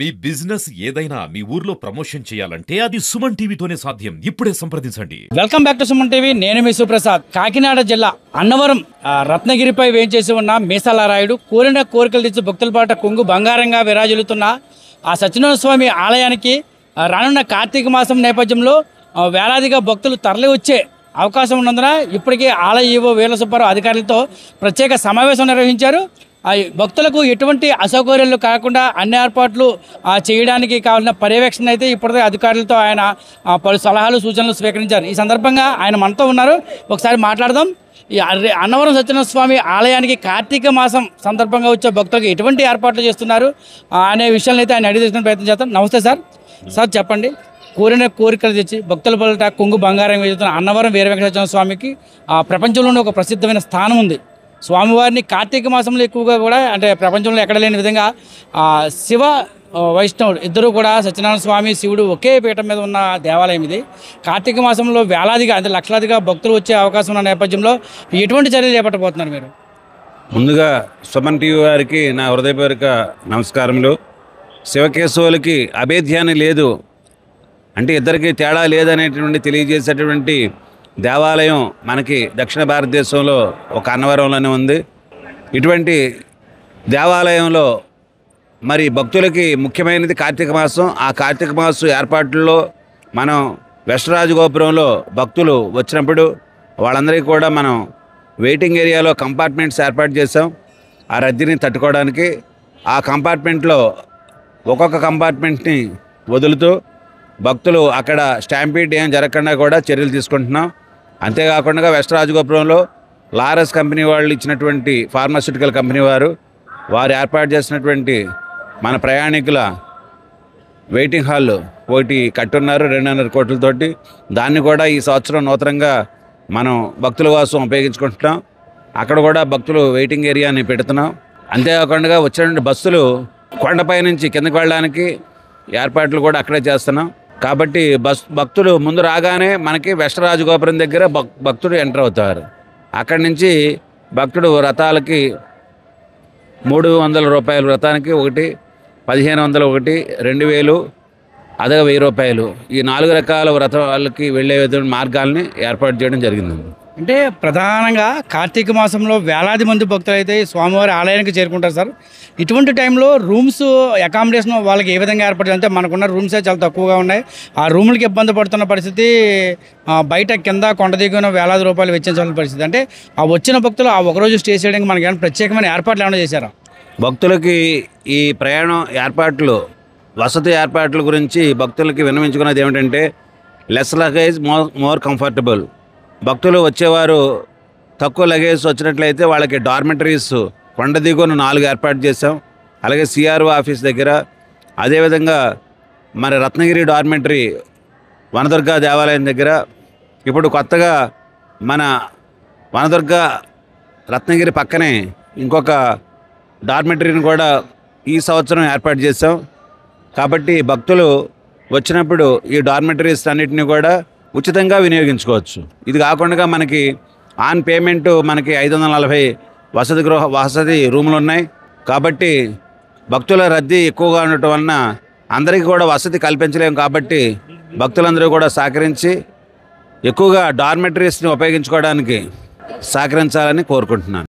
మీ business ఏదైనా మీ ఊర్లో promotion చేయాలంటే అది సుమన్ టీవీతోనే సాధ్యం. ఇప్పుడే సంప్రదించండి. Welcome back to Suman TV. నేను మీ సుప్రసాద్. కాకినాడ జిల్లా అన్నవరం రత్నగిరిపై వేంచేసి ఉన్న మీసాల రాయుడు కోరిన కోరికలు తెచ్చి భక్తుల పాట కొంగు బంగారంగా విరాజిల్లుతున్న ఆ సత్యనారాయణ స్వామి ఆలయానికి రానున్న కార్తీక మాసం నేపథ్యంలో వేలాదిగా భక్తులు తరలి వచ్చే అవకాశం ఉన్నందున ఇప్పటికే ఆలయ ఈవో వీర సుబ్బారావు అధికారులతో ప్రత్యేక సమావేశం నిర్వహించారు. భక్తులకు ఎటువంటి అసౌకర్యాలు కాకుండా అన్ని ఏర్పాట్లు చేయడానికి కావాల్సిన పర్యవేక్షణ అయితే ఇప్పటికే అధికారులతో ఆయన పలు సలహాలు సూచనలు స్వీకరించారు. ఈ సందర్భంగా ఆయన మనతో ఉన్నారు. ఒకసారి మాట్లాడదాం. ఈ అన్నవరం సత్యనారాయణ స్వామి ఆలయానికి కార్తీక మాసం సందర్భంగా వచ్చే భక్తులకు ఎటువంటి ఏర్పాట్లు చేస్తున్నారు అనే విషయాన్ని అయితే ఆయన అడిగి తెలుసుకునే ప్రయత్నం చేస్తాం. నమస్తే సార్. సార్ చెప్పండి, కోరిన కోరికలు తెచ్చి భక్తుల పట్ల కొంగు బంగారం వేస్తున్న అన్నవరం వీర వెంకటేశ్వర స్వామికి ప్రపంచంలోనే ఒక ప్రసిద్ధమైన స్థానం ఉంది. స్వామివారిని కార్తీక మాసంలో ఎక్కువగా కూడా అంటే ప్రపంచంలో ఎక్కడ లేని విధంగా శివ వైష్ణవుడు ఇద్దరు కూడా సత్యనారాయణ స్వామి శివుడు ఒకే పీఠం మీద ఉన్న దేవాలయం ఇది. కార్తీక మాసంలో వేలాదిగా అంటే లక్షలాదిగా భక్తులు వచ్చే అవకాశం ఉన్న నేపథ్యంలో ఎటువంటి చర్యలు చేపట్టబోతున్నారు మీరు? ముందుగా సుమన్ టీవీ వారికి నా హృదయపూర్వక నమస్కారములు. శివకేశవులకి అభేద్యాన్ని లేదు అంటే ఇద్దరికి తేడా లేదనేటువంటి తెలియజేసేటువంటి దేవాలయం మనకి దక్షిణ భారతదేశంలో ఒక అన్నవరంలోనే ఉంది. ఇటువంటి దేవాలయంలో మరి భక్తులకి ముఖ్యమైనది కార్తీక మాసం. ఆ కార్తీక మాసం ఏర్పాట్లలో మనం వెస్టరాజగోపురంలో భక్తులు వచ్చినప్పుడు వాళ్ళందరికీ కూడా మనం వెయిటింగ్ ఏరియాలో కంపార్ట్మెంట్స్ ఏర్పాటు చేసాం. ఆ రద్దీని తట్టుకోవడానికి ఆ కంపార్ట్మెంట్లో ఒక్కొక్క కంపార్ట్మెంట్ని వదులుతూ భక్తులు అక్కడ స్టాంపీడ్ ఏం జరగకుండా కూడా చర్యలు తీసుకుంటున్నాం. అంతేకాకుండా వెస్టరాజగోపురంలో లారస్ కంపెనీ వాళ్ళు ఇచ్చినటువంటి ఫార్మాస్యూటికల్ కంపెనీ వారు ఏర్పాటు చేసినటువంటి మన ప్రయాణికుల వెయిటింగ్ హాల్ ఒకటి కట్టున్నారు 2.5 కోట్లతోటి. దాన్ని కూడా ఈ సంవత్సరం నూతనంగా మనం భక్తుల కోసం ఉపయోగించుకుంటున్నాం. అక్కడ కూడా భక్తులు వెయిటింగ్ ఏరియాని పెడుతున్నాం. అంతేకాకుండా వచ్చినటువంటి బస్సులు కొండపై నుంచి కిందకి వెళ్ళడానికి ఏర్పాట్లు కూడా అక్కడే చేస్తున్నాం. కాబట్టి భక్తులు ముందు రాగానే మనకి వెస్టరాజగోపురం దగ్గర భక్తుడు ఎంటర్ అవుతారు. అక్కడి నుంచి భక్తుడు వ్రతాలకి 300 రూపాయలు వ్రతానికి ఒకటి, 1500 ఒకటి, 2000 అదే 1000 రూపాయలు. ఈ 4 రకాల వ్రతాలకి వెళ్ళే మార్గాల్ని ఏర్పాటు చేయడం జరిగింది. అంటే ప్రధానంగా కార్తీక మాసంలో వేలాది మంది భక్తులు అయితే స్వామివారి ఆలయానికి చేరుకుంటారు సార్. ఇటువంటి టైంలో రూమ్స్ అకామిడేషన్ వాళ్ళకి ఏ విధంగా ఏర్పాటు అంటే మనకున్న రూమ్సే చాలా తక్కువగా ఉన్నాయి. ఆ రూములకి ఇబ్బంది పడుతున్న పరిస్థితి, బయట కింద కొండ దిగున వేలాది రూపాయలు వెచ్చించాల్సిన పరిస్థితి. అంటే ఆ వచ్చిన భక్తులు ఆ ఒకరోజు స్టే చేయడానికి మనకి ఏమైనా ప్రత్యేకమైన ఏర్పాట్లు ఏమైనా చేశారా? భక్తులకి ఈ ప్రయాణం ఏర్పాట్లు వసతి ఏర్పాట్ల గురించి భక్తులకి విన్నవించుకున్నది ఏమిటంటే లెస్ లగేజ్ మోర్ కంఫర్టబుల్. భక్తులు వచ్చేవారు తక్కువ లగేజ్ వచ్చినట్లయితే వాళ్ళకి డార్మెటరీస్ కొండ దిగువన 4 ఏర్పాటు చేసాం. అలాగే సిఆర్ఓ ఆఫీస్ దగ్గర, అదేవిధంగా మరి రత్నగిరి డార్మెటరీ వనదుర్గ దేవాలయం దగ్గర, ఇప్పుడు కొత్తగా మన వనదుర్గ రత్నగిరి పక్కనే ఇంకొక డార్మెటరీని కూడా ఈ సంవత్సరం ఏర్పాటు చేసాం. కాబట్టి భక్తులు వచ్చినప్పుడు ఈ డార్మెటరీస్ అన్నిటిని కూడా ఉచితంగా వినియోగించుకోవచ్చు. ఇది కాకుండా మనకి ఆన్ పేమెంట్ మనకి 540 వసతి రూములు ఉన్నాయి. కాబట్టి భక్తుల రద్దీ ఎక్కువగా ఉండటం వలన అందరికీ కూడా వసతి కల్పించలేము. కాబట్టి భక్తులందరూ కూడా సహకరించి ఎక్కువగా డార్మెటరీస్ని ఉపయోగించుకోవడానికి సహకరించాలని కోరుకుంటున్నాను.